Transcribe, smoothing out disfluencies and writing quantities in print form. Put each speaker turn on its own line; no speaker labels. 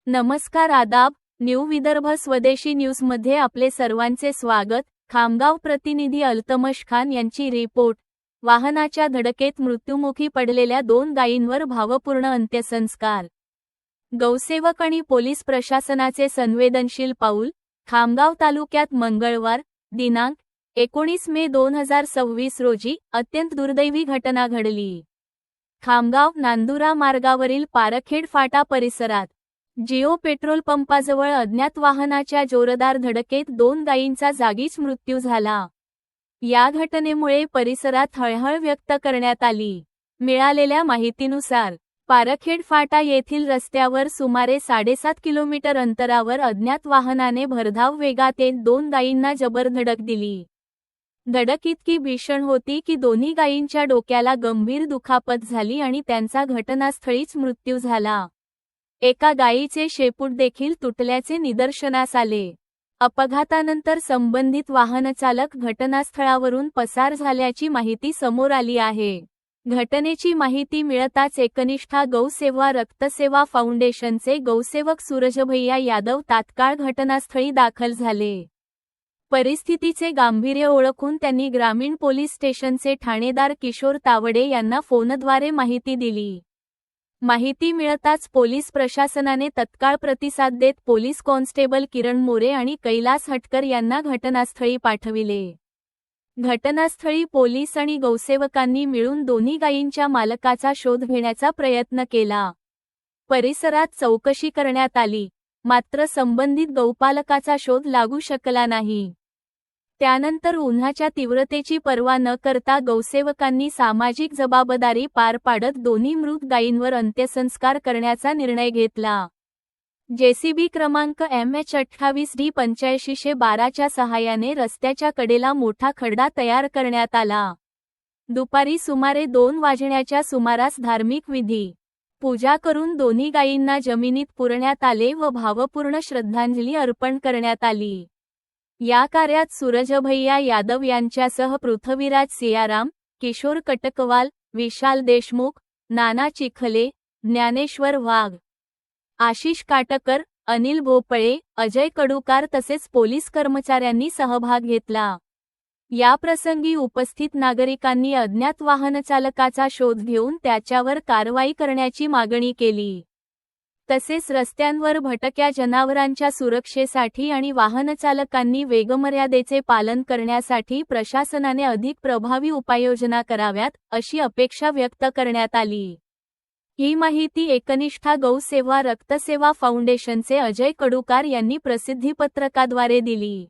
नमस्कार आदाब, न्यू विदर्भ स्वदेशी न्यूजमध्ये आपले सर्वांचे स्वागत। खामगाव प्रतिनिधी अल्तमश खान यांची रिपोर्ट। वाहनाच्या धडकेत मृत्युमुखी पडलेल्या 2 गायींवर भावपूर्ण अंत्यसंस्कार। गौसेवक आणि पोलीस प्रशासनाचे संवेदनशील पाऊल। खामगाव तालुक्यात मंगळवार दिनांक 19 मे 2026 रोजी अत्यंत दुर्दैवी घटना घडली। खामगाव नांदुरा मार्गावरील पारखेड फाटा परिसरात जिओ पेट्रोल पंपाजवळ अज्ञात वाहनाच्या जोरदार धडकेत 2 गायींचा जागीच मृत्यू झाला। या घटनेमुळे परिसरात हळहळ व्यक्त करण्यात आली। मिळालेल्या माहितीनुसार पारखेड फाटा येथील रस्त्यावर सुमारे 7.5 किलोमीटर अंतरावर अज्ञात वाहनाने भरधाव वेगात येत 2 गायींना जबर धडक दिली। धडक इतकी भीषण होती की दोन्ही गायींच्या डोक्याला गंभीर दुखापत झाली आणि त्यांचा घटनास्थळीच मृत्यू झाला। एका गायीचे शेपूट देखील तुटल्याचे निदर्शनास आले। अपघातानंतर संबंधित वाहनचालक घटनास्थळावरून पसार झाल्याची माहिती समोर आली आहे। घटनेची माहिती मिळताच एकनिष्ठा गौसेवा रक्तसेवा फाउंडेशनचे गौसेवक सूरजभैया यादव तात्काळ घटनास्थळी दाखल झाले। परिस्थितीचे गांभीर्य ओळखून त्यांनी ग्रामीण पोलीस स्टेशनचे ठाणेदार किशोर तावडे यांना फोनद्वारे माहिती दिली। माहिती मिळताच पोलीस प्रशासनाने तत्काळ प्रतिसाद देत पोलीस कॉन्स्टेबल किरण मोरे आणि कैलास हटकर यांना घटनास्थळी पाठविले। घटनास्थळी पोलीस आणि गौसेवकांनी मिळून दोन्ही गायींच्या मालकाचा शोध घेण्याचा प्रयत्न केला। परिसरात चौकशी करण्यात आली, मात्र संबंधित गौपालकाचा शोध लागू शकला नाही। त्यानंतर उन्हाच्या तीव्रतेची पर्वा न करता गौसेवकांनी सामाजिक जबाबदारी पार पाडत दोन्ही मृत गायींवर अंत्यसंस्कार करण्याचा निर्णय घेतला। जेसीबी क्रमांक MH28D8512 च्या सहाय्याने रस्त्याच्या कडेला मोठा खड्डा तयार करण्यात आला। दुपारी सुमारे 2 वाजण्याच्या सुमारास धार्मिक विधी पूजा करून दोन्ही गायींना जमिनीत पुरण्यात आले व भावपूर्ण श्रद्धांजली अर्पण करण्यात आली। या कार्यात सूरजभैया यादव यांच्यासह पृथ्वीराज सियाराम, किशोर कटकवाल, विशाल देशमुख, नाना चिखले, ज्ञानेश्वर वाघ, आशिष काटकर, अनिल भोपळे, अजय कडुकार तसेच पोलीस कर्मचाऱ्यांनी सहभाग घेतला। या प्रसंगी उपस्थित नागरिकांनी अज्ञात वाहनचालकाचा शोध घेऊन त्याच्यावर कारवाई करण्याची मागणी केली। तसेच रस्त्यांवर भटक्या जनावरांच्या सुरक्षेसाठी आणि वाहनचालकांनी वेगमर्यादेचे पालन करण्यासाठी प्रशासनाने अधिक प्रभावी उपाययोजना कराव्यात, अशी अपेक्षा व्यक्त करण्यात आली। ही माहिती एकनिष्ठा गौसेवा रक्तसेवा फाउंडेशनचे अजय कडुकार यांनी प्रसिद्धीपत्रकाद्वारे दिली।